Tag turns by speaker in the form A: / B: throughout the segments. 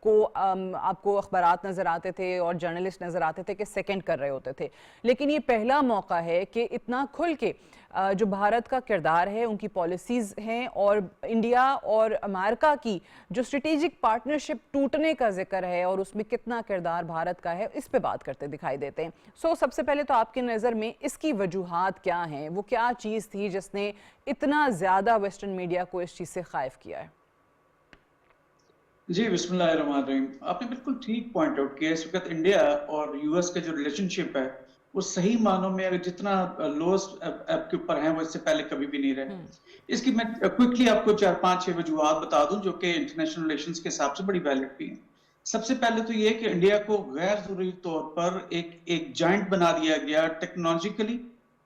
A: کو آپ کو اخبارات نظر آتے تھے اور جرنلسٹ نظر آتے تھے کہ سیکنڈ کر رہے ہوتے تھے، لیکن یہ پہلا موقع ہے کہ اتنا کھل کے جو بھارت کا کردار ہے، ان کی پالیسیز ہیں اور انڈیا اور امریکہ کی جو اسٹریٹجک پارٹنرشپ ٹوٹنے کا ذکر ہے اور اس میں کتنا کردار بھارت کا ہے، اس پہ بات کرتے دکھائی دیتے ہیں۔ سب سے پہلے تو آپ کی نظر میں اس کی وجوہات کیا ہیں؟ وہ کیا چیز تھی جس نے اتنا زیادہ ویسٹرن میڈیا کو اس چیز سے خائف کیا ہے؟
B: جی بسم اللہ الرحمن الرحیم، آپ نے بالکل ٹھیک پوائنٹ آؤٹ کیا۔ اس وقت انڈیا اور یو ایس کا جو ریلیشن شپ ہے وہ صحیح معنوں میں اگر جتنا لوسٹ ایپ کے اوپر ہیں وہ اس سے پہلے کبھی بھی نہیں رہے۔ اس کی میں کوئکلی آپ کو 4-5-6 وجوہات بتا دوں جو کہ انٹرنیشنل ریلیشنز کے حساب سے بڑی ویلڈ بھی ہیں۔ سب سے پہلے تو یہ کہ انڈیا کو غیر ضروری طور پر ایک جائنٹ بنا دیا گیا ٹیکنالوجیکلی،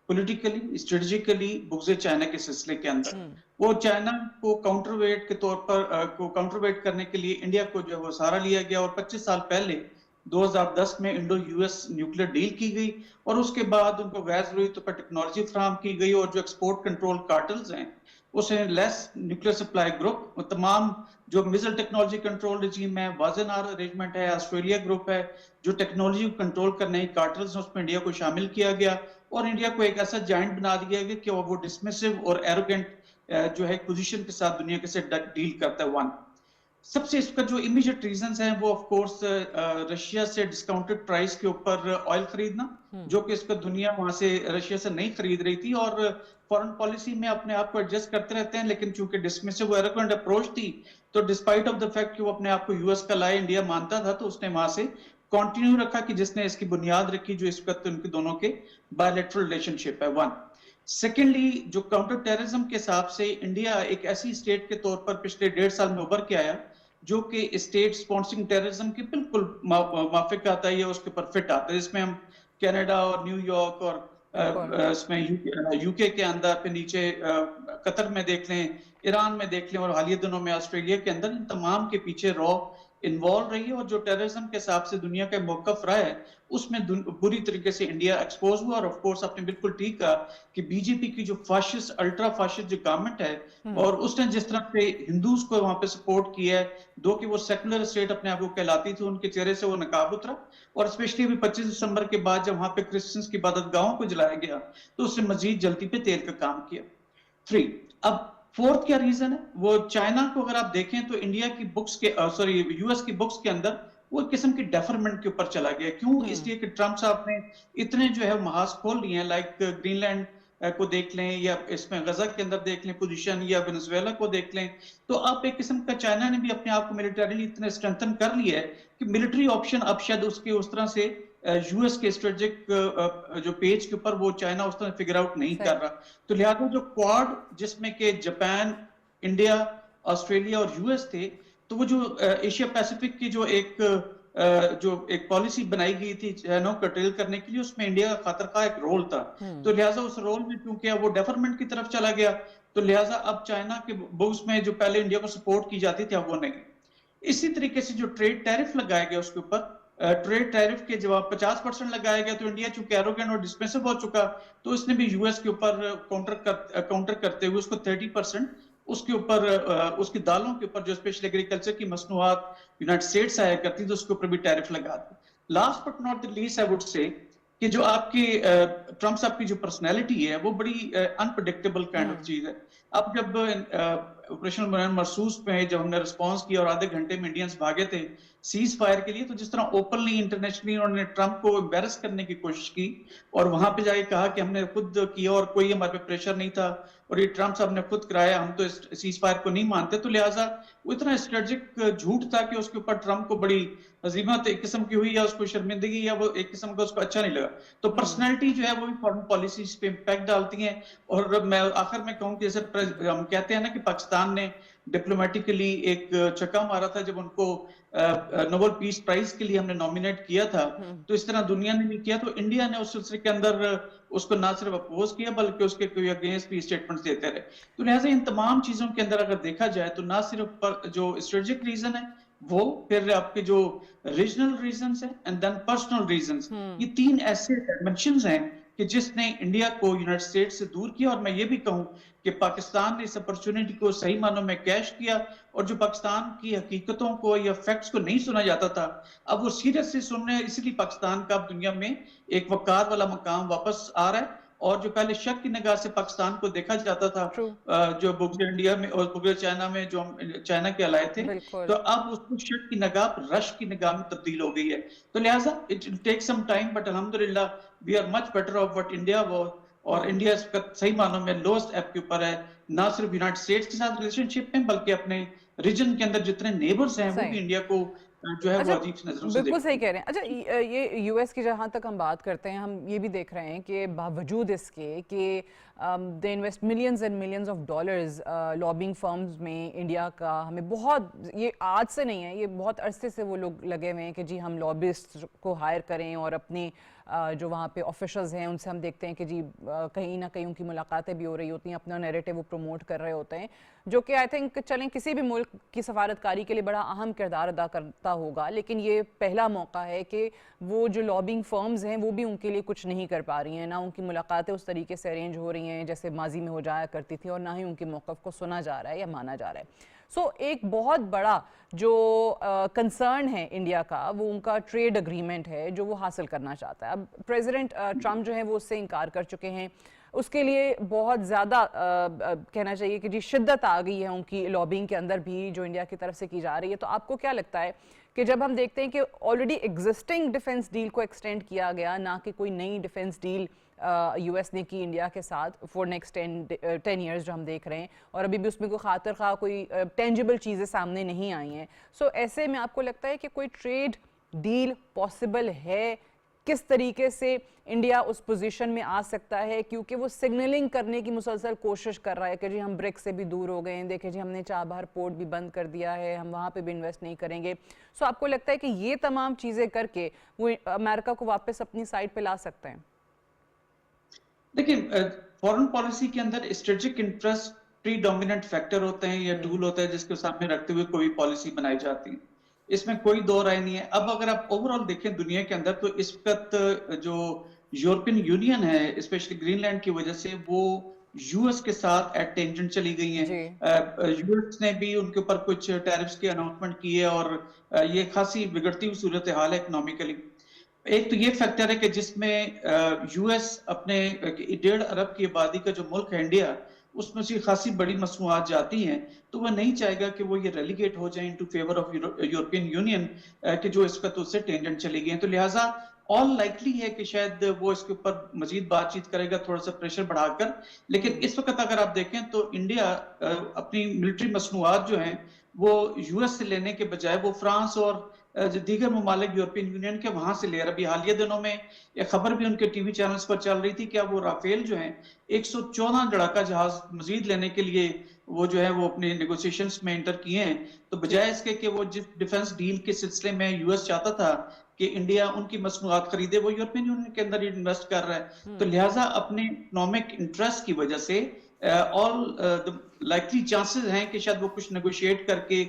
B: پولیٹیکلی، اسٹریٹجیکلی بغض چائنا کے سلسلے کے اندر۔ وہ چائنا کو کاؤنٹر ویٹ کے طور پر کاؤنٹر ویٹ کرنے کے لیے انڈیا کو جو ہے وہ سہارا لیا گیا، اور 25 سال پہلے 2010 میں Indo U S nuclear deal کی گئی، اور اس کے بعد ان کو غیر ضروری طور پر ٹیکنالوجی فراہم کی گئی، اور جو ایکسپورٹ کنٹرول کارٹلز ہیں اسے لیس نیوکلیر سپلائی گروپ، تمام جو میزل ٹیکنالوجی کنٹرول رجیم ہے، وازنار ارینجمنٹ ہے، آسٹریلیا گروپ ہے، جو ٹیکنالوجی کو کنٹرول کرنے کی کارٹلز ہیں اس میں انڈیا کو شامل کیا گیا، اور انڈیا کو ایک ایسا جائنٹ بنا دیا گیا کہ وہ ڈسمسو اور ایروگنٹ جو ہے پوزیشن کے ساتھ دنیا کے ساتھ ڈیل کرتا ہے۔ ون سب سے اس کا جو امیجیٹ ریزنز ہیں وہ آف کورس رشیا سے ڈسکاؤنٹڈ پرائس کے اوپر آئل خریدنا، جو کہ اس کا دنیا وہاں سے رشیا سے نہیں خرید رہی تھی، اور فورن پالیسی میں اپنے آپ کو ایڈجسٹ کرتے رہتے ہیں، لیکن چونکہ ڈسمسو ایروگنٹ اپروچ تھی تو ڈسپائٹ آف دا فیکٹ کہ وہ اپنے آپ کو یو ایس کا لائے انڈیا مانتا تھا، تو اس نے وہاں سے کنٹینیو رکھا کہ جس نے اس کی بنیاد رکھی جو اس وقت ان کے دونوں کے بائیلیٹرل ریلیشن شپ ہے۔ ون سیکنڈلی جو کاؤنٹر ٹیررزم کے حساب سے انڈیا ایک ایسی اسٹیٹ کے طور پر پچھلے 1.5 سال میں ابھر کے آیا جو کہ اسٹیٹ سپانسرنگ ٹیررزم کے بالکل موافق آتا ہے یا اس کے پر فٹ آتا ہے، جس میں ہم کینیڈا اور نیو یارک اور اس میں یو کے اندر، پھر نیچے قطر میں دیکھ لیں، ایران میں دیکھ لیں، اور حالیہ دنوں میں آسٹریلیا کے اندر، ان تمام کے پیچھے را انوالو رہی ہے، اور جو ٹیررزم کے حساب سے دنیا کا موقف رہا ہے اس میں بری طریقے سے انڈیا ایکسپوز ہوا۔ اور آف کورس آپ نے بالکل ٹھیک کہا کہ بی جے پی کی جو فاشسٹ الٹرا فاشسٹ جو گورنمنٹ ہے، اور اس نے جس طرح سے ہندوز کو وہاں پہ سپورٹ کیا ہے، دو کہ وہ سیکولر اسٹیٹ اپنے آپ کو کہلاتی تھی، ان کے چہرے سے وہ نقاب اترا، اور اسپیشلی ابھی 25 دسمبر کے بعد جب وہاں پہ کرسچنز کی عبادت گاہوں کو جلایا گیا تو اس نے مزید جلدی پہ تیل کا کام کیا۔ 3 اب فورتھ کیا ریزن ہے؟ وہ چائنا کو اگر آپ دیکھیں تو انڈیا کی بکس کے یو ایس کی بکس کے اندر وہ ایک قسم کی ڈیفرمنٹ کے اوپر چلا گیا۔ کیوں؟ اس لیے کہ ٹرمپ صاحب نے اتنے جو ہے محاذ کھول لیے ہیں، لائک گرین لینڈ کو دیکھ لیں، یا اس میں غزہ کے اندر دیکھ لیں پوزیشن، یا وینزویلا کو دیکھ لیں، تو آپ ایک قسم کا چائنا نے بھی اپنے آپ کو ملٹریلی اتنے اسٹرینتھن کر لیا ہے کہ ملٹری آپشن اب شاید اس کے اس طرح سے یو ایس کے اسٹریٹجک جو پیج کے اوپر وہ چائنا اس طرح فگر آؤٹ نہیں کر رہا۔ تو لہٰذا جو کوارڈ جس میں کہ جاپان، انڈیا، آسٹریلیا اور یو ایس تھے، تو وہ جو ایشیا پیسیفک کی جو ایک پالیسی بنائی گئی تھی چائنا کو کنٹرول کرنے کے لیے، اس میں انڈیا کا خاطر خواہ ایک رول تھا، تو لہٰذا اس رول میں کیونکہ وہ ڈیفرمنٹ کی طرف چلا گیا، تو لہٰذا اب چائنا کے بغض میں جو پہلے انڈیا کو سپورٹ کی جاتی تھی اب وہ نہیں۔ اسی طریقے سے جو ٹریڈ ٹیرف لگایا گیا اس کے اوپر، ٹریڈ ٹیرف کے جواب 50% لگایا گیا، تو انڈیا چونکہ ایروگنٹ اور ڈسمسو ہو چکا تو اس نے بھی یو ایس کے اوپر کاؤنٹر کرتے ہوئے اس کو 30% اس کے اوپر اس کی دالوں کے اوپر جو اسپیشل ایگریکلچر کی مصنوعات یونائٹڈ اسٹیٹس آیا کرتی تو اس کے اوپر بھی ٹیرف لگا دی۔ Last but not the least I would سے کہ جو آپ کی ٹرمپ صاحب کی جو پرسنالٹی ہے وہ بڑی انپریڈکٹیبل کائنڈ آف چیز ہے۔ اب جب آپریشن مرسوس میں جب ہم نے رسپانس کیا اور آدھے گھنٹے میں انڈینز بھاگے تھے سیز فائر کے لیے، تو جس طرح اوپنلی انٹرنیشنلی انہوں نے ٹرمپ کو امبیرس کرنے کی کوشش کی اور وہاں پہ جا کے کہا کہ ہم نے خود کیا اور کوئی ہمارے پہ پریشر نہیں تھا اور یہ ٹرمپ صاحب نے خود کرایا، ہم تو سیز فائر کو نہیں مانتے، تو لہٰذا وہ اتنا اسٹریٹجک جھوٹ تھا کہ اس کے اوپر ٹرمپ کو بڑی عظیمت ایک قسم کی ہوئی، یا اس کو شرمندگی، یا وہ ایک قسم کا اس کو اچھا نہیں لگا۔ تو پرسنالٹی جو ہے وہ بھی فارن پالیسیز پہ امپیکٹ ڈالتی ہیں۔ اور میں آخر میں کہوں کہ جیسے ہم کہتے ہیں نا کہ پاکستان نے ڈپلومیٹکلی ایک چکا مارا تھا جب ان کو نوبل پیس پرائز کے لیے ہم نے نامینیٹ کیا تھا، تو اس طرح دنیا نے بھی کیا، تو انڈیا نے اس سلسلے کے اندر اس کو نہ صرف اپوز کیا بلکہ اس کے کوئی اگینسٹ بھی اسٹیٹمنٹس دیتے رہے۔ تو لہٰذا ان تمام چیزوں کے اندر اگر دیکھا جائے تو نہ صرف جو اسٹریٹجک ریزن ہے وہ، پھر آپ کے جو ریجنل ریزنز ہیں، اینڈ دین پرسنل ریزنز، یہ تین ایسے ڈائمنشنز ہیں کہ جس نے انڈیا کو یونائٹڈ اسٹیٹس سے دور کیا. اور میں یہ بھی کہوں کہ پاکستان نے اس اپرچونٹی کو صحیح معنوں میں کیش کیا, اور جو پاکستان کی حقیقتوں کو یا فیکٹس کو نہیں سنا جاتا تھا, اب وہ سیریس سے سن رہے ہیں. اسی لیے پاکستان کا اب دنیا میں ایک وقار والا مقام واپس آ رہا ہے. اور جو پہلے شک کی نگاہ سے پاکستان کو دیکھا جاتا تھا, جو بغض انڈیا میں اور بغض چائنا میں جو ہم چائنا کے الائے تھے, تو اب اس کو شک کی نگاہ رش کی نگاہ میں تبدیل ہو گئی ہے. تو لہٰذا it will take some time, but الحمدللہ we are much better off what India was. اور انڈیا اس کا صحیح معنوں میں لوسٹ ایپ کے اوپر ہے, نہ صرف یونائٹڈ اسٹیٹس کے ساتھ ریلیشن شپ میں, بلکہ اپنے ریجن کے اندر جتنے نیبرز ہیں وہ بھی انڈیا کو جو ہے وہ عجیب نظروں سے
A: بالکل صحیح کہہ رہے ہیں. اچھا, یہ یو ایس کی جہاں تک ہم بات کرتے ہیں, ہم یہ بھی دیکھ رہے ہیں کہ باوجود اس کے کہ they invest millions and millions of dollars lobbying firms میں انڈیا کا, ہمیں بہت, یہ آج سے نہیں ہے, یہ بہت عرصے سے وہ لوگ لگے ہوئے ہیں کہ جی ہم لابسٹ کو ہائر کریں, اور اپنے جو وہاں پہ آفیشلز ہیں ان سے ہم دیکھتے ہیں کہ جی کہیں نہ کہیں ان کی ملاقاتیں بھی ہو رہی ہوتی ہیں, اپنا نیریٹو وہ پروموٹ کر رہے ہوتے ہیں, جو کہ آئی تھنک چلیں کسی بھی ملک کی سفارتکاری کے لیے بڑا اہم کردار ادا کرتا ہوگا. لیکن یہ پہلا موقع ہے کہ وہ جو لابنگ فرمز ہیں وہ بھی ان کے لیے کچھ نہیں کر پا رہی ہیں, نہ ان کی ملاقاتیں اس طریقے سے ارینج ہو رہی ہیں جیسے ماضی میں ہو جایا کرتی تھی, اور نہ ہی ان کے موقف کو سنا جا رہا ہے یا مانا جا رہا ہے. سو ایک بہت بڑا جو کنسرن ہے انڈیا کا, وہ ان کا ٹریڈ اگریمنٹ ہے جو وہ حاصل کرنا چاہتا ہے. اب پریزیڈنٹ ٹرمپ جو ہیں وہ اس سے انکار کر چکے ہیں, اس کے لیے بہت زیادہ کہنا چاہیے کہ جی شدت آ گئی ہے ان کی لابنگ کے اندر بھی جو انڈیا کی طرف سے کی جا رہی ہے. تو آپ کو کیا لگتا ہے کہ جب ہم دیکھتے ہیں کہ آلریڈی ایگزسٹنگ ڈیفنس ڈیل کو ایکسٹینڈ کیا گیا, نہ کہ کوئی نئی ڈیفنس ڈیل یو ایس نے کی انڈیا کے ساتھ فور نیکسٹ 10 ایئرز جو ہم دیکھ رہے ہیں, اور ابھی بھی اس میں کوئی خاطر خواہ کوئی ٹینجیبل چیزیں سامنے نہیں آئی ہیں, سو ایسے میں آپ کو لگتا ہے کہ کوئی ٹریڈ ڈیل پاسبل ہے؟ کس طریقے سے انڈیا اس پوزیشن میں آ سکتا ہے, کیونکہ وہ سگنلنگ کرنے کی مسلسل کوشش کر رہا ہے کہ جی ہم برک سے بھی دور ہو گئے ہیں, دیکھیں جی ہم نے چابہار پورٹ بھی بند کر دیا ہے, ہم وہاں پہ بھی انویسٹ نہیں کریں گے. سو آپ کو لگتا ہے کہ یہ تمام چیزیں کر کے وہ امریکہ کو واپس اپنی سائڈ پہ لا سکتے ہیں؟
B: دیکھیں, فورن پالیسی کے اندر اسٹریٹجک انٹرسٹ پری ڈومیننٹ فیکٹر ہوتے ہیں یا ٹول ہوتا ہے جس کے سامنے رکھتے ہوئے کوئی پالیسی بنائی جاتی ہے, اس میں کوئی دو رائے نہیں ہے. اب اگر آپ اوور آل دیکھیں دنیا کے اندر, تو اس وقت جو یورپین یونین ہے اسپیشلی گرین لینڈ کی وجہ سے وہ یو ایس کے ساتھ ایٹ ٹینجنٹ چلی گئی ہیں. یو ایس نے بھی ان کے اوپر کچھ ٹیرفز کی اناؤنسمنٹ کی ہے, اور یہ خاصی بگڑتی ہوئی صورتحال ہے اکنامیکلی. ایک تو یہ فیکٹر ہے کہ جس میں یو ایس اپنے 1.5 ارب کی آبادی کا جو ملک ہے انڈیا, اس میں سے خاصی بڑی مصنوعات جاتی ہیں, تو وہ نہیں چاہے گا کہ وہ یہ ریلیگیٹ ہو جائیں into favour of European union کہ جو اس وقت اس سے ٹینجنٹ چلی گئی ہیں. تو لہٰذا آل لائکلی ہے کہ شاید وہ اس کے اوپر مزید بات چیت کرے گا, تھوڑا سا پریشر بڑھا کر. لیکن اس وقت اگر آپ دیکھیں تو انڈیا اپنی ملٹری مصنوعات جو ہیں وہ یو ایس سے لینے کے بجائے وہ فرانس اور دیگر ممالک یورپین یونین کے وہاں سے لے رہا. ابھی حالیہ دنوں میں ایک خبر بھی ان کے ٹی وی چینلز پر چل رہی تھی کہ اب وہ رافیل جو ہیں 114 لڑاکا جہاز مزید لینے کے لیے وہ جو ہے وہ اپنے نیگوسیشنز میں انٹر کیے ہیں. تو بجائے اس کے کہ وہ جس ڈیفنس ڈیل کے سلسلے میں یو ایس چاہتا تھا کہ انڈیا ان کی مصنوعات خریدے, وہ یورپین یونین کے اندر انویسٹ کر رہا ہے. تو لہٰذا اپنے اکنامک انٹرسٹ کی وجہ سے آل لائکلی چانسز ہیں کہ شاید وہ کچھ نیگوشیٹ کر کے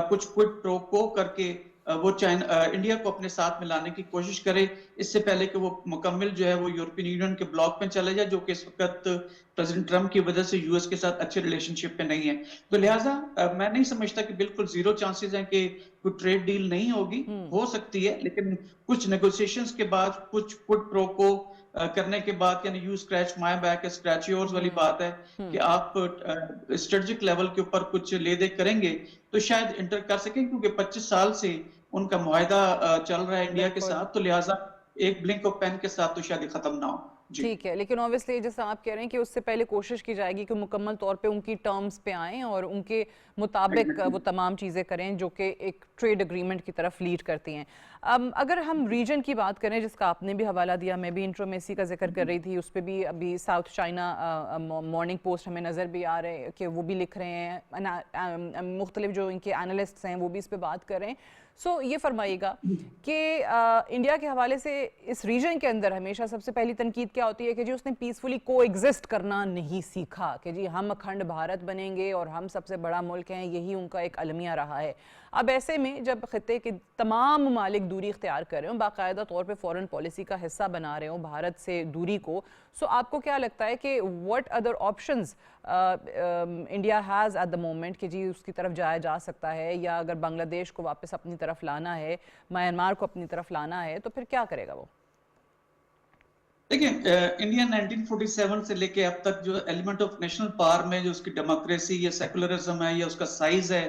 B: کچھ کوئٹ پرو کو کر کے وہ انڈیا کو اپنے ساتھ ملانے کی کوشش کرے, اس سے پہلے کہ وہ مکمل جو ہے وہ یورپین یونین کے بلاک میں چلے جائے, جو کہ اس وقت پریزیڈنٹ ٹرمپ کی وجہ سے یو ایس کے ساتھ اچھے ریلیشن شپ پہ نہیں ہے. تو لہٰذا میں نہیں سمجھتا کہ بالکل زیرو چانسز ہیں کہ کوئی ٹریڈ ڈیل نہیں ہوگی, ہو سکتی ہے, لیکن کچھ نیگوسیشنز کے بعد کچھ کوئٹ پرو کو کرنے کے بعد, یعنی you scratch my back scratch yours والی بات ہے کہ آپ اسٹریٹجک لیول کے اوپر کچھ لے دے کریں گے تو شاید انٹر کر سکیں, کیونکہ 25 سال سے ان کا معاہدہ چل رہا ہے انڈیا کے ساتھ, تو لہٰذا ایک بلنک آف پین کے ساتھ تو شاید ختم نہ ہو.
A: ٹھیک ہے, لیکن اوبویسلی جیسا آپ کہہ رہے ہیں کہ اس سے پہلے کوشش کی جائے گی کہ مکمل طور پہ ان کی ٹرمز پہ آئیں اور ان کے مطابق وہ تمام چیزیں کریں جو کہ ایک ٹریڈ اگریمنٹ کی طرف لیڈ کرتی ہیں. اگر ہم ریجن کی بات کریں جس کا آپ نے بھی حوالہ دیا, میں بھی انٹرو میں اسی کا ذکر کر رہی تھی, اس پہ بھی ابھی ساؤتھ چائنا مارننگ پوسٹ ہمیں نظر بھی آ رہے ہیں کہ وہ بھی لکھ رہے ہیں, مختلف جو ان کے اینالسٹس ہیں وہ بھی اس پہ بات کر رہے ہیں. سو یہ فرمائیے گا کہ انڈیا کے حوالے سے اس ریجن کے اندر ہمیشہ سب سے پہلی تنقید کیا ہوتی ہے کہ جی اس نے پیسفلی کو ایگزسٹ کرنا نہیں سیکھا, کہ جی ہم اکھنڈ بھارت بنیں گے اور ہم سب سے بڑا ملک ہیں, یہی ان کا ایک المیہ رہا ہے. اب ایسے میں جب خطے کے تمام ممالک دوری اختیار کر رہے ہوں، باقاعدہ طور پہ فورن پالیسی کا حصہ بنا رہے ہوں بھارت سے دوری کو، سو آپ کو کیا لگتا ہے کہ what other options India has at the moment کہ جی اس کی طرف جایا جا سکتا ہے، یا اگر بنگلہ دیش کو واپس اپنی طرف لانا ہے، میانمار کو اپنی طرف لانا ہے، تو پھر کیا کرے گا وہ؟
B: دیکھیں انڈیا 1947 سے لے کے اب تک جو ایلیمنٹ آف نیشنل پاور میں جو اس کی ڈیموکریسی یا سیکولرزم ہے یا اس کا سائز ہے،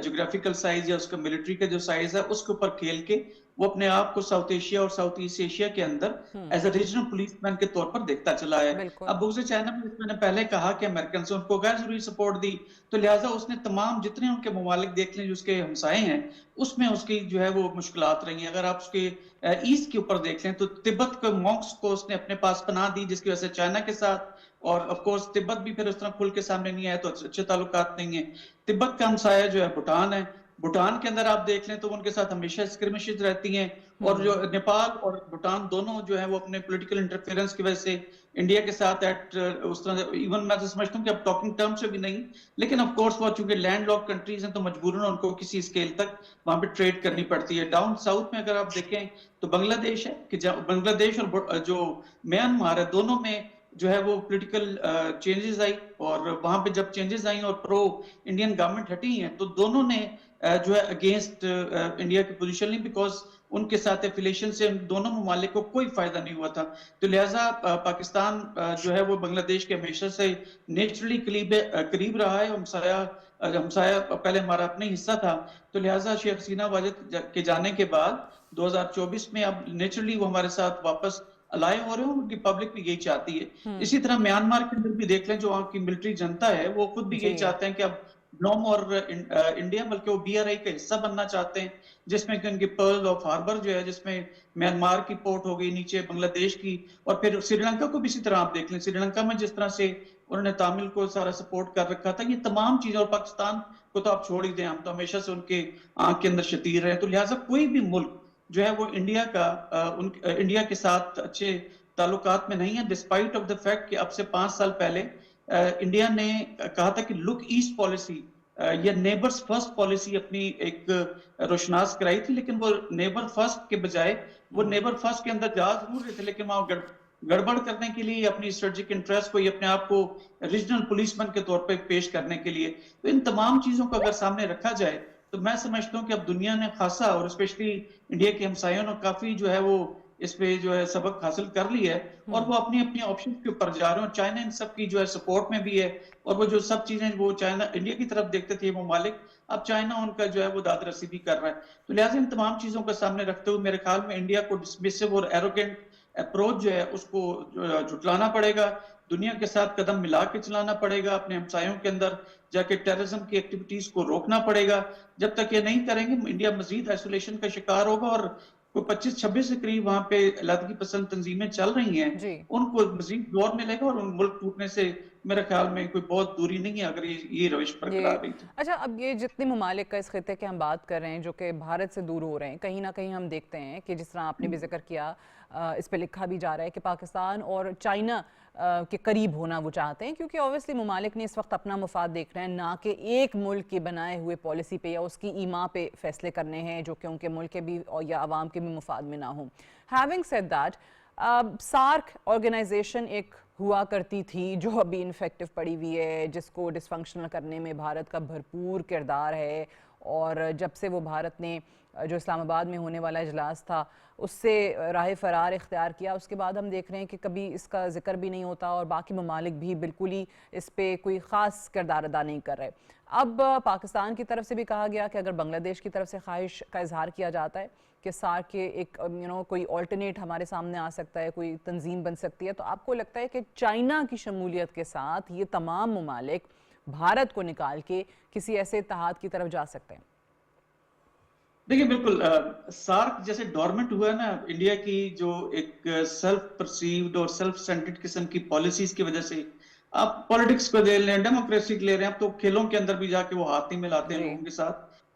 B: جغرافیکل سائز یا اس کا ملٹری کا جو سائز ہے، اس کے اوپر کھیل کے وہ اپنے آپ کو ساؤتھ ایشیا اور ساؤتھ ایسٹ ایشیا کے اندر ایز اے ریجنل پولیس مین کے طور پر دیکھتا چلا ہے۔
A: بالکل
B: اب بغض چائنا میں نے پہلے کہا کہ امریکن سے ان کو غیر ضروری سپورٹ دی، تو لہٰذا اس نے تمام جتنے ان کے ممالک دیکھ لیں جو اس کے ہمسائے ہیں، اس میں اس کی جو ہے وہ مشکلات رہی ہیں۔ اگر آپ اس کے ایسٹ کے اوپر دیکھ لیں تو تبت کے مونکس کو اس نے اپنے پاس پناہ دی، جس کی وجہ سے چائنا کے ساتھ، اور آف کورس تبت بھی پھر اس طرح کھل کے سامنے نہیں آئے تو اچھے تعلقات نہیں ہیں۔ تبت کا ہمسایہ جو ہے بھوٹان ہے، بھوٹان کے اندر آپ دیکھ لیں تو ان کے ساتھ ہمیشہ اسکرمشز رہتی ہیں، اور جو نیپال اور بھوٹان دونوں جو ہیں وہ اپنے پولیٹیکل انٹرفیئرنس کی وجہ سے انڈیا کے ساتھ اس طرح ایون میں تو سمجھتا ہوں کہ اب ٹاکنگ ٹرم سے بھی نہیں، لیکن آف کورس وہ چونکہ لینڈ لاک کنٹریز ہیں تو مجبوراً ان کو کسی اسکیل تک وہاں پہ ٹریڈ کرنی پڑتی ہے۔ ڈاؤن ساؤتھ میں اگر آپ دیکھیں تو بنگلہ دیش ہے کہ بنگلہ دیش اور جو میانمار ہے، دونوں میں جو ہے وہ پولیٹیکل چینجز آئی، اور وہاں پہ جب چینجز آئیں اور پرو انڈین گورنمنٹ ہٹی ہیں تو دونوں نے جو ہے اگینسٹ انڈیا کی پوزیشن لی، بیکاز ان کے ساتھ ایفیلیشن سے ان دونوں ممالک کو کوئی فائدہ نہیں ہوا تھا۔ تو لہٰذا پاکستان جو ہے وہ بنگلہ دیش کے ہمیشہ سے نیچرلی قریب رہا ہے، ہمسایہ پہلے ہمارا اپنا حصہ تھا، تو لہٰذا شیخ حسینہ واجد کے جانے کے بعد 2024 میں اب نیچرلی وہ ہمارے ساتھ واپس الائے ہو رہے ہیں، ان کی پبلک بھی یہی چاہتی ہے۔ اسی طرح میانمار کے اندر بھی دیکھ لیں، جو وہاں کی ملٹری جنتا ہے وہ خود بھی یہی چاہتے ہیں کہ اب نو مور انڈیا، بلکہ وہ BRI کا حصہ بننا چاہتے ہیں، جس میں کہ ان کی پرل آف ہاربر جو ہے، جس میں میانمار کی پورٹ ہو گئی، نیچے بنگلہ دیش کی، اور پھر سری لنکا کو بھی اسی طرح آپ دیکھ لیں، سری لنکا میں جس طرح سے انہوں نے تامل کو سارا سپورٹ کر رکھا تھا، یہ تمام چیزیں، اور پاکستان کو تو آپ چھوڑ ہی دیں، ہم تو ہمیشہ سے ان کے آنکھ کے اندر شتیر رہے، تو لہٰذا کوئی بھی ملک جو ہے وہ انڈیا کے ساتھ اچھے تعلقات میں نہیں ہے، ڈسپائٹ آف دا فیکٹ کہ اب سے 5 سال پہلے انڈیا نے کہا تھا کہ لک ایسٹ پالیسی یا نیبرز فرسٹ پالیسی اپنی ایک روشناس کرائی تھی، لیکن وہ نیبر فرسٹ کے بجائے وہ نیبر فرسٹ کے اندر جا ضرور رہے تھے، لیکن وہاں گڑبڑ کرنے کے لیے، اپنی اسٹریٹجک انٹرسٹ کو، اپنے آپ کو ریجنل پولیس مین کے طور پہ پیش کرنے کے لیے، تو ان تمام چیزوں کو اگر سامنے رکھا جائے تو میں سمجھتا ہوں کہ اب دنیا نے خاصا، اور اسپیشلی انڈیا کے ہمسایوں نے کافی جو ہے وہ اس پہ جو ہے سبق حاصل کر لی ہے، اور وہ اپنی آپشن کے اوپر جا رہے ہیں، اور چائنا ان سب کی جو ہے سپورٹ میں بھی ہے، اور وہ جو سب چیزیں وہ چائنا انڈیا کی طرف دیکھتے تھے ممالک، اب چائنا ان کا جو ہے وہ داد رسی بھی کر رہا ہے، تو لہٰذا ان تمام چیزوں کو سامنے رکھتے ہوئے میرے خیال میں انڈیا کو ڈسمسو اور ایروگنٹ اپروچ جو ہے اس کو جھٹلانا پڑے گا، دنیا کے ساتھ قدم ملا کے چلانا پڑے گا، اپنے ہمسایوں کے اندر جا کے ٹیررزم کی ایکٹیویٹیز کو روکنا پڑے گا۔ جب تک یہ نہیں کریں گے انڈیا مزید آئسولیشن کا شکار ہوگا، اور کوئی 25-26 کے قریب وہاں پہ علیحدگی پسند تنظیمیں چل رہی ہیں، ان کو مزید زور ملے گا، اور ان ملک ٹوٹنے سے میرے خیال میں کوئی بہت دوری نہیں ہے اگر یہ روش برقرار رہی تو۔
A: اچھا، اب یہ جتنے ممالک کا اس خطے کے ہم بات کر رہے ہیں جو کہ بھارت سے دور ہو رہے ہیں، کہیں نہ کہیں ہم دیکھتے ہیں کہ جس طرح آپ نے بھی ذکر کیا، اس پہ لکھا بھی جا رہا ہے کہ پاکستان اور چائنا کے قریب ہونا وہ چاہتے ہیں، کیونکہ اوبویسلی ممالک نے اس وقت اپنا مفاد دیکھ رہے ہیں، نہ کہ ایک ملک کے بنائے ہوئے پالیسی پہ یا اس کی ایما پہ فیصلے کرنے ہیں جو کہ ان کے ملک کے بھی یا عوام کے بھی مفاد میں نہ ہوں۔ Having said that, SAARC organisation ایک ہوا کرتی تھی جو ابھی انفیکٹو پڑی ہوئی ہے، جس کو ڈس فنکشنل کرنے میں بھارت کا بھرپور کردار ہے، اور جب سے وہ بھارت نے جو اسلام آباد میں ہونے والا اجلاس تھا اس سے راہ فرار اختیار کیا، اس کے بعد ہم دیکھ رہے ہیں کہ کبھی اس کا ذکر بھی نہیں ہوتا، اور باقی ممالک بھی بالکل ہی اس پہ کوئی خاص کردار ادا نہیں کر رہے۔ اب پاکستان کی طرف سے بھی کہا گیا کہ اگر بنگلہ دیش کی طرف سے خواہش کا اظہار کیا جاتا ہے کہ سارک کے ایک کوئی آلٹرنیٹ ہمارے سامنے آ سکتا ہے، کوئی تنظیم بن سکتی ہے، تو آپ کو لگتا ہے کہ چائنا کی شمولیت کے ساتھ یہ تمام ممالک بھارت کو نکال کے کسی ایسے اتحاد کی طرف جا سکتے ہیں؟
B: دیکھیں بالکل، سارک جیسے ڈورمنٹ ہوا ہے نا، انڈیا کی جو ایک سیلف پرسیوڈ اور سیلف سینٹرڈ قسم کی پالیسیز کی وجہ سے، آپ پولیٹکس کو لے لیں، ڈیموکریسی کو لے رہے ہیں، اب تو کھیلوں کے اندر بھی جا کے وہ ہاتھ نہیں ملاتے ہیں لوگوں کے ساتھ،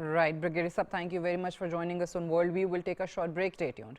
A: Right, Brigadier Sab, thank you very much for joining us on Worldview. We'll take a short break. Stay tuned.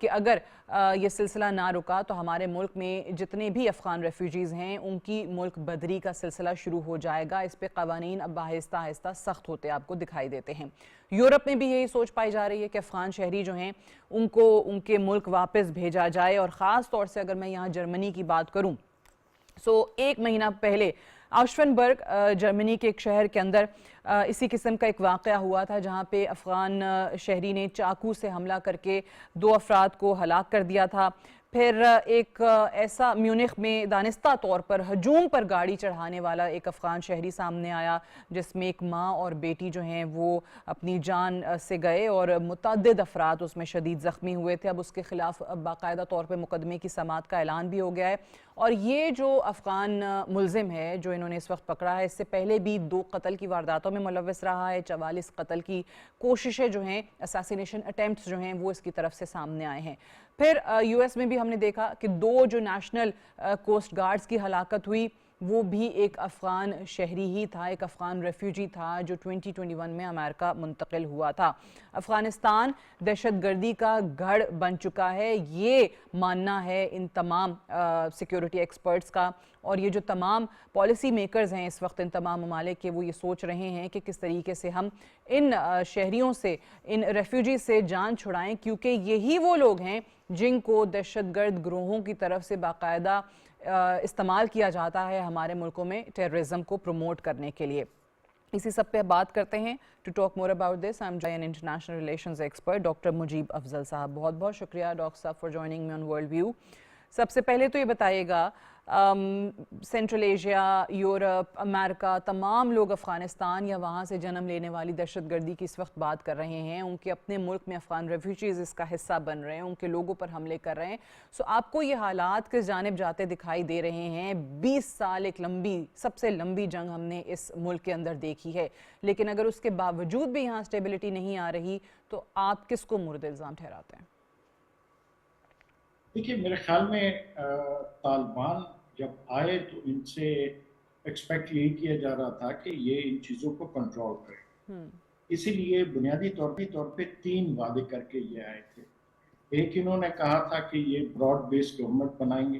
A: کہ اگر یہ سلسلہ نہ رکا تو ہمارے ملک میں جتنے بھی افغان ریفیوجیز ہیں ان کی ملک بدری کا سلسلہ شروع ہو جائے گا. اس پہ قوانین اب آہستہ آہستہ سخت ہوتے آپ کو دکھائی دیتے ہیں. یورپ میں بھی یہی سوچ پائی جا رہی ہے کہ افغان شہری جو ہیں ان کو ان کے ملک واپس بھیجا جائے, اور خاص طور سے اگر میں یہاں جرمنی کی بات کروں سو 1 مہینہ پہلے آشفنبرگ جرمنی کے ایک شہر کے اندر اسی قسم کا ایک واقعہ ہوا تھا جہاں پہ افغان شہری نے چاقو سے حملہ کر کے 2 افراد کو ہلاک کر دیا تھا. پھر ایک ایسا میونخ میں دانستہ طور پر ہجوم پر گاڑی چڑھانے والا ایک افغان شہری سامنے آیا جس میں ایک ماں اور بیٹی جو ہیں وہ اپنی جان سے گئے اور متعدد افراد اس میں شدید زخمی ہوئے تھے. اب اس کے خلاف باقاعدہ طور پہ مقدمے کی سماعت کا اعلان بھی ہو گیا ہے. اور یہ جو افغان ملزم ہے جو انہوں نے اس وقت پکڑا ہے, اس سے پہلے بھی 2 قتل کی وارداتوں میں ملوث رہا ہے. 44 قتل کی کوششیں جو ہیں, اساسینیشن اٹیمپٹس جو ہیں وہ اس کی طرف سے سامنے آئے ہیں. پھر یو ایس میں بھی ہم نے دیکھا کہ 2 جو نیشنل کوسٹ گارڈز کی ہلاکت ہوئی وہ بھی ایک افغان شہری ہی تھا, ایک افغان ریفیوجی تھا جو 2021 میں امریکہ منتقل ہوا تھا. افغانستان دہشت گردی کا گڑھ بن چکا ہے, یہ ماننا ہے ان تمام سیکیورٹی ایکسپرٹس کا, اور یہ جو تمام پالیسی میکرز ہیں اس وقت ان تمام ممالک کے, وہ یہ سوچ رہے ہیں کہ کس طریقے سے ہم ان شہریوں سے, ان ریفیوجیز سے جان چھڑائیں, کیونکہ یہی وہ لوگ ہیں جن کو دہشت گرد گروہوں کی طرف سے باقاعدہ استعمال کیا جاتا ہے ہمارے ملکوں میں ٹیررزم کو پروموٹ کرنے کے لیے. اسی سب پہ بات کرتے ہیں. To talk more about this I am international relations expert doctor Mujib Afzal صاحب. بہت بہت شکریہ ڈاکٹر صاحب for joining me on World View. سب سے پہلے تو یہ بتائیے گا, سینٹرل ایشیا, یورپ, امریکہ, تمام لوگ افغانستان یا وہاں سے جنم لینے والی دہشت گردی کی اس وقت بات کر رہے ہیں, ان کے اپنے ملک میں افغان ریفیوجیز اس کا حصہ بن رہے ہیں, ان کے لوگوں پر حملے کر رہے ہیں. سو آپ کو یہ حالات کس جانب جاتے دکھائی دے رہے ہیں؟ 20 سال ایک لمبی, سب سے لمبی جنگ ہم نے اس ملک کے اندر دیکھی ہے, لیکن اگر اس کے باوجود بھی یہاں اسٹیبلٹی نہیں آ رہی تو آپ کس کو مورد الزام ٹھہراتے ہیں؟
C: دیکھیے, میرے خیال میں طالبان جب آئے تو ان سے ایکسپیکٹ یہی کیا جا رہا تھا کہ یہ ان چیزوں کو کنٹرول کرے. اسی لیے بنیادی طور پہ 3 وعدے کر کے یہ آئے تھے. ایک, انہوں نے کہا تھا کہ یہ براڈ بیس گورنمنٹ بنائیں گے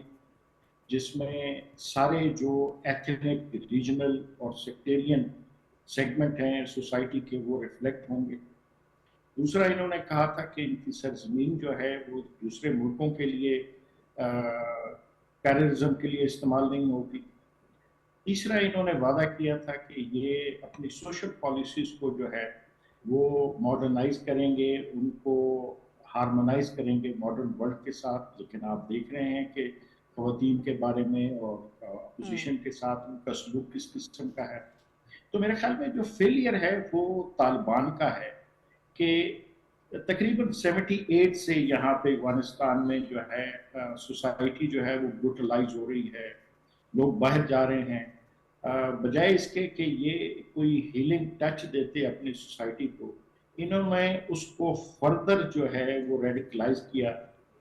C: جس میں سارے جو ایتھنک, ریجنل اور سیکٹیرین سیگمنٹ ہیں سوسائٹی کے وہ ریفلیکٹ ہوں گے. دوسرا, انہوں نے کہا تھا کہ ان کی سرزمین جو ہے وہ دوسرے ملکوں کے لیے ٹیررزم کے لیے استعمال نہیں ہوگی. تیسرا, انہوں نے وعدہ کیا تھا کہ یہ اپنی سوشل پالیسیز کو جو ہے وہ ماڈرنائز کریں گے, ان کو ہارمونائز کریں گے ماڈرن ورلڈ کے ساتھ. لیکن آپ دیکھ رہے ہیں کہ خواتین کے بارے میں اور اپوزیشن کے ساتھ ان کا سلوک کس قسم کا ہے. تو میرے خیال میں جو فیلئر ہے وہ طالبان کا ہے کہ تقریباً 78 سے یہاں پہ افغانستان میں جو ہے سوسائٹی جو ہے وہ بروٹلائز ہو رہی ہے, لوگ باہر جا رہے ہیں. بجائے اس کے کہ یہ کوئی ہیلنگ ٹچ دیتے اپنی سوسائٹی کو, انہوں نے اس کو فردر جو ہے وہ ریڈیکلائز کیا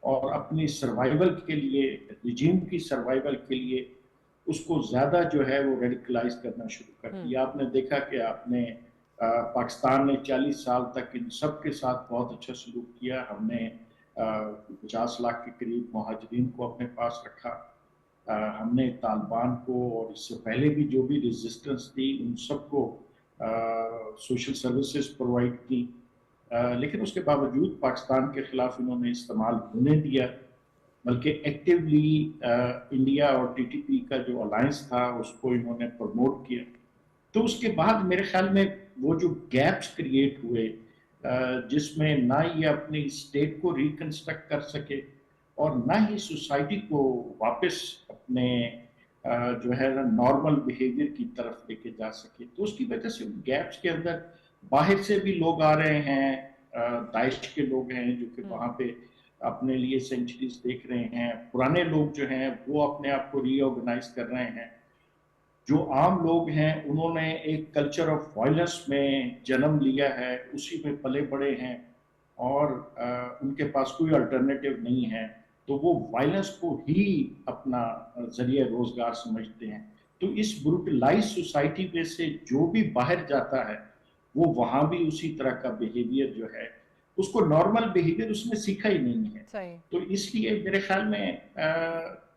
C: اور اپنی سروائیول کے لیے, رجیم کی سروائیول کے لیے اس کو زیادہ جو ہے وہ ریڈیکلائز کرنا شروع کر دیا. آپ نے دیکھا کہ آپ نے پاکستان نے 40 سال تک ان سب کے ساتھ بہت اچھا سلوک کیا. ہم نے 50 لاکھ کے قریب مہاجرین کو اپنے پاس رکھا. ہم نے طالبان کو اور اس سے پہلے بھی جو بھی ریزسٹنس تھی ان سب کو سوشل سروسز پرووائڈ کی. لیکن اس کے باوجود پاکستان کے خلاف انہوں نے استعمال ہونے دیا, بلکہ ایکٹیولی انڈیا اور ٹی ٹی پی کا جو الائنس تھا اس کو انہوں نے پروموٹ کیا. تو اس کے بعد میرے خیال میں وہ جو گیپس کریٹ ہوئے جس میں نہ یہ اپنی اسٹیٹ کو ریکنسٹرکٹ کر سکے اور نہ ہی سوسائٹی کو واپس اپنے جو ہے نارمل بیہیویئر کی طرف لے کے جا سکے. تو اس کی وجہ سے گیپس کے اندر باہر سے بھی لوگ آ رہے ہیں, داعش کے لوگ ہیں جو کہ وہاں پہ اپنے لیے سینچریز دیکھ رہے ہیں, پرانے لوگ جو ہیں وہ اپنے آپ کو ری آرگنائز کر رہے ہیں. جو عام لوگ ہیں انہوں نے ایک کلچر آف وائلنس میں جنم لیا ہے, اسی میں پلے بڑے ہیں اور ان کے پاس کوئی الٹرنیٹیو نہیں ہے, تو وہ وائلنس کو ہی اپنا ذریعہ روزگار سمجھتے ہیں. تو اس بروٹلائز سوسائٹی میں سے جو بھی باہر جاتا ہے وہ وہاں بھی اسی طرح کا بیہیویئر جو ہے اس کو نارمل بیہیویئر اس نے سیکھا ہی نہیں ہے.
A: صحیح.
C: تو اس لیے میرے خیال میں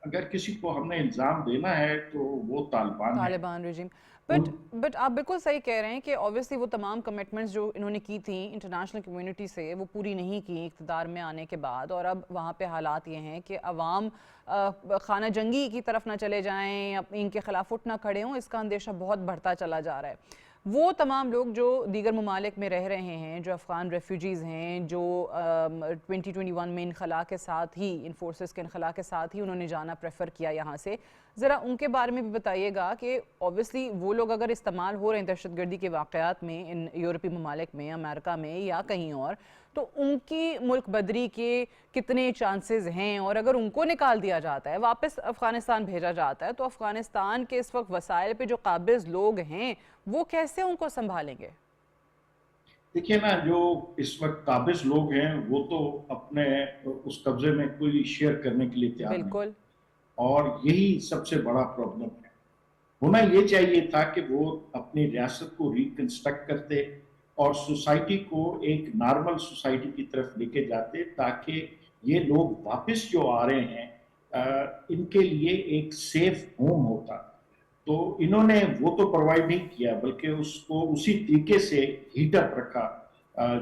C: اگر کسی کو ہم نے الزام دینا ہے تو وہ
A: طالبان رجیم. بٹ آپ بالکل صحیح کہہ رہے ہیں کہ اوبیسلی وہ تمام کمٹمنٹس جو انہوں نے کی تھیں انٹرنیشنل کمیونٹی سے وہ پوری نہیں کی اقتدار میں آنے کے بعد, اور اب وہاں پہ حالات یہ ہیں کہ عوام خانہ جنگی کی طرف نہ چلے جائیں, ان کے خلاف اٹھ نہ کھڑے ہوں, اس کا اندیشہ بہت بڑھتا چلا جا رہا ہے. وہ تمام لوگ جو دیگر ممالک میں رہ رہے ہیں, جو افغان ریفیوجیز ہیں, جو 2021 میں انخلا کے ساتھ ہی, ان فورسز کے انخلا کے ساتھ ہی انہوں نے جانا پریفر کیا یہاں سے, ذرا ان کے بارے میں بھی بتائیے گا کہ اوبیسلی وہ لوگ اگر استعمال ہو رہے ہیں دہشت گردی کے واقعات میں ان یورپی ممالک میں, امریکہ میں یا کہیں اور, تو ان کی ملک بدری کے کتنے چانسز ہیں, اور اگر ان کو نکال دیا جاتا ہے, واپس افغانستان بھیجا جاتا ہے, تو افغانستان کے اس وقت وسائل پہ جو قابض لوگ ہیں وہ کیسے ان کو سنبھالیں گے؟
C: دیکھیے نا, جو اس وقت قابض لوگ ہیں وہ تو اپنے اس قبضے میں کوئی شیئر کرنے کے لیے تیار نہیں, اور یہی سب سے بڑا پرابلم ہے. ہونا یہ چاہیے تھا کہ وہ اپنی ریاست کو ریکنسٹرکٹ کرتے اور سوسائٹی کو ایک نارمل سوسائٹی کی طرف لے کے جاتے, تاکہ یہ لوگ واپس جو آ رہے ہیں ان کے لیے ایک سیف ہوم ہوتا. تو انہوں نے وہ تو پرووائڈ نہیں کیا, بلکہ اس کو اسی طریقے سے ہیٹ اپ رکھا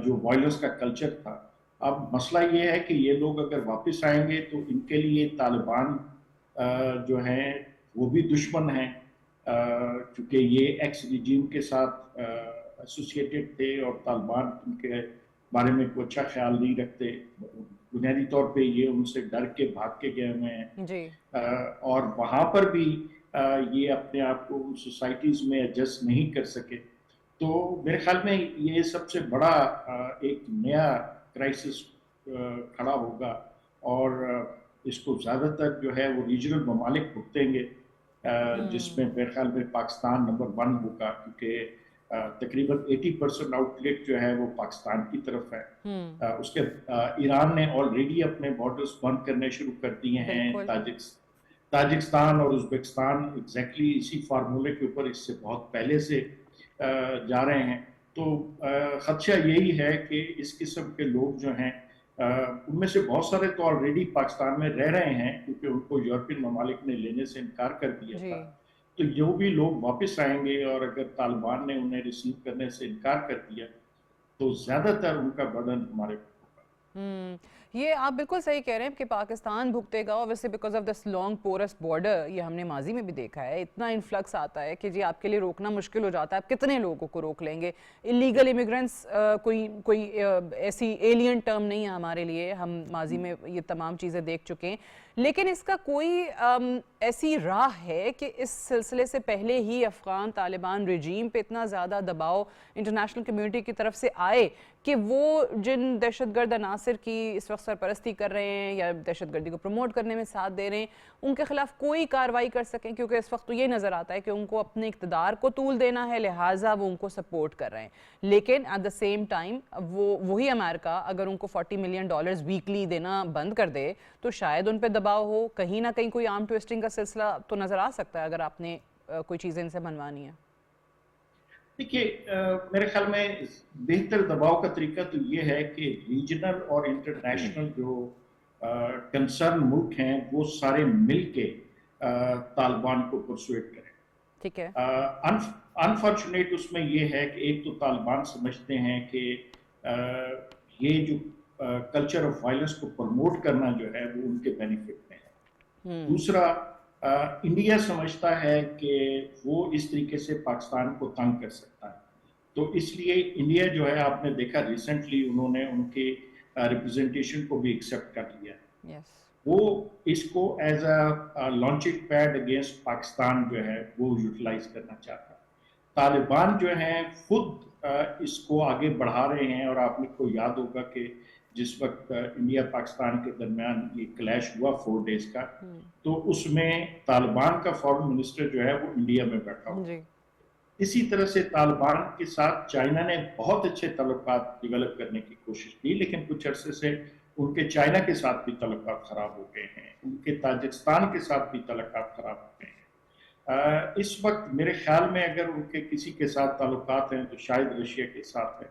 C: جو وائلنس کا کلچر تھا. اب مسئلہ یہ ہے کہ یہ لوگ اگر واپس آئیں گے تو ان کے لیے طالبان جو ہیں وہ بھی دشمن ہیں, چونکہ یہ ایکس ریجیم کے ساتھ ایسوسیٹڈ تھے اور طالبان ان کے بارے میں کوئی اچھا خیال نہیں رکھتے. بنیادی طور پہ یہ ان سے ڈر کے بھاگ کے گئے ہوئے ہیں, اور وہاں پر بھی یہ اپنے آپ کو سوسائٹیز میں ایڈجسٹ نہیں کر سکے. تو میرے خیال میں یہ سب سے بڑا ایک نیا کرائسس کھڑا ہوگا, اور اس کو زیادہ تر جو ہے وہ ریجنل ممالک بھگتیں گے, جس میں میرے خیال میں پاکستان نمبر 1 ہوگا, کیونکہ تقریباً 80% آؤٹ لیٹ جو ہے وہ پاکستان کی طرف ہے. اس کے ایران نے آلریڈی اپنے بارڈرز بند کرنے شروع کر دیے ہیں. تاجکستان اور ازبکستان ایگزیکٹلی اسی فارمولے کے اوپر اس سے بہت پہلے سے جا رہے ہیں. تو خدشہ یہی ہے کہ اس قسم کے لوگ جو ہیں ان میں سے بہت سارے تو آلریڈی پاکستان میں رہ رہے ہیں, کیونکہ ان کو یورپین ممالک نے لینے سے انکار کر دیا تھا. تو جو بھی لوگ واپس آئیں گے, اور اگر طالبان نے انہیں ریسیو کرنے سے انکار کر دیا, تو زیادہ تر ان کا برڈن ہمارے پر ہوگا.
A: یہ آپ بالکل صحیح کہہ رہے ہیں کہ پاکستان بھگتے گا, obviously because of this long porous border. یہ ہم نے ماضی میں بھی دیکھا ہے, اتنا انفلکس آتا ہے کہ جی آپ کے لیے روکنا مشکل ہو جاتا ہے. آپ کتنے لوگوں کو روک لیں گے؟ اللیگل امیگرینٹس کوئی ایسی ایلین ٹرم نہیں ہے ہمارے لیے, ہم ماضی میں یہ تمام چیزیں دیکھ چکے ہیں. لیکن اس کا کوئی ایسی راہ ہے کہ اس سلسلے سے پہلے ہی افغان طالبان رجیم پہ اتنا زیادہ دباؤ انٹرنیشنل کمیونٹی کی طرف سے آئے کہ وہ جن دہشت گرد عناصر کی اس وقت سرپرستی کر رہے ہیں یا دہشت گردی کو پروموٹ کرنے میں ساتھ دے رہے ہیں, ان کے خلاف کوئی کارروائی کر سکیں؟ کیونکہ اس وقت تو یہ نظر آتا ہے کہ ان کو اپنے اقتدار کو طول دینا ہے, لہٰذا وہ ان کو سپورٹ کر رہے ہیں. لیکن ایٹ دا سیم ٹائم وہی امریکہ اگر ان کو $40 ملین ویکلی دینا بند کر دے تو شاید ان پہ دباؤ ہو, کہیں نہ کہیں کوئی آرم ٹویسٹنگ کا سلسلہ تو نظر آ سکتا ہے اگر آپ نے کوئی چیزیں ان سے بنوانی ہے.
C: دیکھیے, میرے خیال میں بہتر دباؤ کا طریقہ تو یہ ہے کہ ریجنل اور انٹرنیشنل جو کنسرن ملک ہیں وہ سارے مل کے طالبان کو پرسویٹ کریں.
A: ٹھیک ہے.
C: انفارچونیٹ اس میں یہ ہے کہ ایک تو طالبان سمجھتے ہیں کہ یہ جو کلچر آف وائلنس کو پروموٹ کرنا جو ہے وہ ان کے بینیفٹ میں ہے. دوسرا, انڈیا سمجھتا ہے کہ وہ اس طریقے سے پاکستان کو تنگ کر سکتا ہے. تو اس لیے انڈیا جو ہے, آپ نے دیکھا ریسنٹلی انہوں نے ان کے ریپرزنٹیشن کو بھی ایکسیپٹ کر لیا. وہ اس کو as a launching pad against Pakistan جو ہے وہ یوٹیلائز کرنا چاہتا ہے. طالبان جو ہیں خود اس کو آگے بڑھا رہے ہیں, اور آپ کو یاد ہوگا کہ جس وقت انڈیا پاکستان کے درمیان یہ کلیش ہوا 4 days کا, تو اس میں طالبان کا فارن منسٹر جو ہے وہ انڈیا میں بیٹھا ہوا. اسی طرح سے طالبان کے ساتھ چائنا نے بہت اچھے تعلقات ڈیولپ کرنے کی کوشش کی, لیکن کچھ عرصے سے ان کے چائنا کے ساتھ بھی تعلقات خراب ہو گئے ہیں, ان کے تاجکستان کے ساتھ بھی تعلقات خراب ہو گئے ہیں. اس وقت میرے خیال میں اگر ان کے کسی کے ساتھ تعلقات ہیں تو شاید رشیا کے ساتھ ہیں.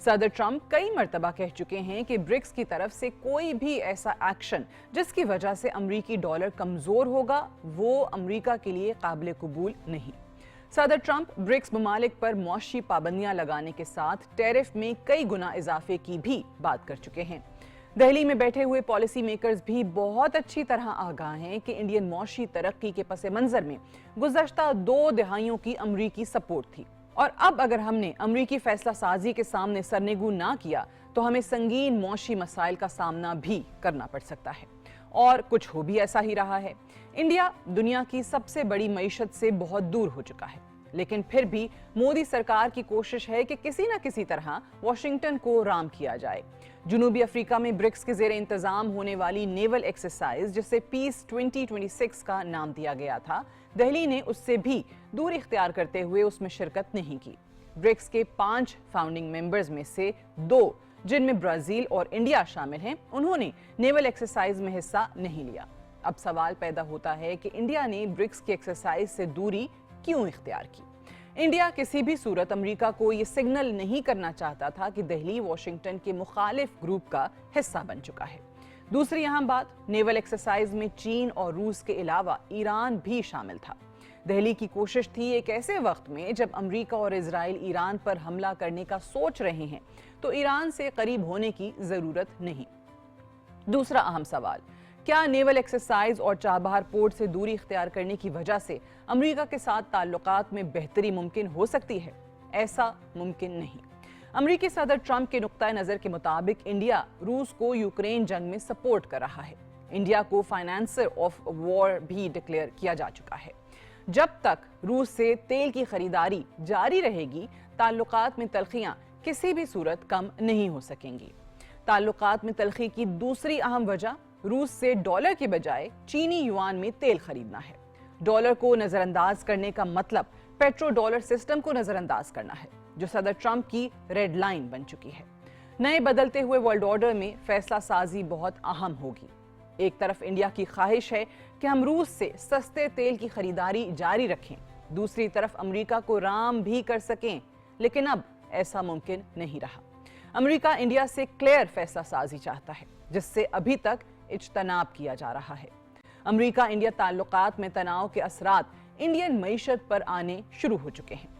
A: صدر ٹرمپ کئی مرتبہ کہہ چکے ہیں کہ برکس کی طرف سے کوئی بھی ایسا ایکشن جس کی وجہ سے امریکی ڈالر کمزور ہوگا وہ امریکہ کے لیے قابل قبول نہیں۔ صدر ٹرمپ برکس ممالک پر معاشی پابندیاں لگانے کے ساتھ ٹیرف میں کئی گنا اضافے کی بھی بات کر چکے ہیں۔ دہلی میں بیٹھے ہوئے پالیسی میکرز بھی بہت اچھی طرح آگاہ ہیں کہ انڈین معاشی ترقی کے پس منظر میں گزشتہ 2 دہائیوں کی امریکی سپورٹ تھی، اور اب اگر ہم نے امریکی فیصلہ سازی کے سامنے سرنگو نہ کیا تو ہمیں سنگین معاشی مسائل کا سامنا بھی کرنا پڑ سکتا ہے، اور کچھ ہو بھی ایسا ہی رہا ہے۔ انڈیا دنیا کی سب سے بڑی معیشت سے بہت دور ہو چکا ہے، لیکن پھر بھی مودی سرکار کی کوشش ہے کہ کسی نہ کسی طرح واشنگٹن کو رام کیا جائے۔ جنوبی افریقہ میں برکس کے زیر انتظام ہونے والی نیول ایکسرسائز جسے پیس 2026 کا نام دیا گیا تھا، دہلی نے اس سے بھی دور اختیار کرتے ہوئے اس میں شرکت نہیں کی۔ برکس کے 5 فاؤنڈنگ ممبرز میں سے 2 جن میں برازیل اور انڈیا شامل ہیں، انہوں نے نیول ایکسرسائز میں حصہ نہیں لیا۔ اب سوال پیدا ہوتا ہے کہ انڈیا نے برکس کی ایکسرسائز سے دوری کیوں اختیار کی؟ انڈیا کسی بھی صورت امریکہ کو یہ سگنل نہیں کرنا چاہتا تھا کہ دہلی واشنگٹن کے مخالف گروپ کا حصہ بن چکا ہے۔ دوسری اہم بات، نیول ایکسرسائز میں چین اور روس کے علاوہ ایران بھی شامل تھا۔ دہلی کی کوشش تھی ایک ایسے وقت میں جب امریکہ اور اسرائیل ایران پر حملہ کرنے کا سوچ رہے ہیں تو ایران سے قریب ہونے کی ضرورت نہیں۔ دوسرا اہم سوال، کیا نیول ایکسرسائز اور چابہار پورٹ سے دوری اختیار کرنے کی وجہ سے امریکہ کے ساتھ تعلقات میں بہتری ممکن ہو سکتی ہے؟ ایسا ممکن نہیں۔ امریکی صدر ٹرمپ کے نقطہ نظر کے مطابق انڈیا روس کو یوکرین جنگ میں سپورٹ کر رہا ہے۔ انڈیا کو فائنانسر آف وار بھی ڈکلیئر کیا جا چکا ہے۔ جب تک روس سے تیل کی خریداری جاری رہے گی، تعلقات میں تلخیاں کسی بھی صورت کم نہیں ہو سکیں گی۔ تعلقات میں تلخی کی دوسری اہم وجہ روس سے ڈالر کے بجائے چینی یوان میں تیل خریدنا ہے۔ ڈالر کو نظر انداز کرنے کا مطلب پیٹرو ڈالر سسٹم کو نظر انداز کرنا ہے، جو صدر ٹرمپ کی ریڈ لائن بن چکی ہے۔ نئے بدلتے ہوئے ورلڈ آرڈر میں فیصلہ سازی بہت اہم ہوگی۔ ایک طرف انڈیا کی خواہش ہے کہ ہم روس سے سستے تیل کی خریداری جاری رکھیں، دوسری طرف امریکہ کو رام بھی کر سکیں، لیکن اب ایسا ممکن نہیں رہا۔ امریکہ انڈیا سے کلیئر فیصلہ سازی چاہتا ہے، جس سے ابھی تک اجتناب کیا جا رہا ہے۔ امریکہ انڈیا تعلقات میں تناؤ کے اثرات انڈین معیشت پر آنے شروع ہو چکے ہیں۔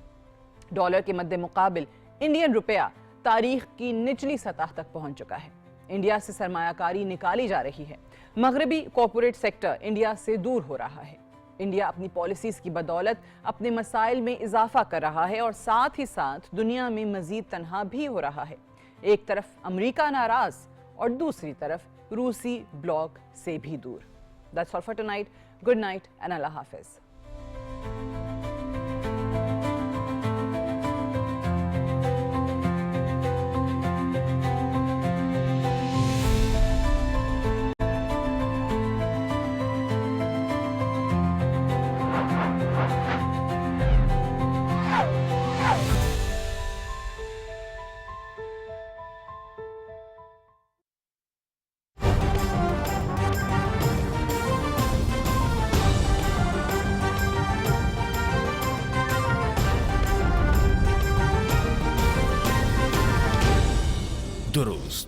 A: ڈالر کے مد مقابل انڈین روپیہ تاریخ کی نچلی سطح تک پہنچ چکا ہے۔ انڈیا سے سرمایہ کاری نکالی جا رہی ہے۔ مغربی کارپوریٹ سیکٹر انڈیا سے دور ہو رہا ہے۔ انڈیا اپنی پالیسیز کی بدولت اپنے مسائل میں اضافہ کر رہا ہے اور ساتھ ہی ساتھ دنیا میں مزید تنہا بھی ہو رہا ہے۔ ایک طرف امریکہ ناراض اور دوسری طرف روسی بلاک سے بھی دور۔ That's all for tonight. Good night and Allah Hafiz.
D: درست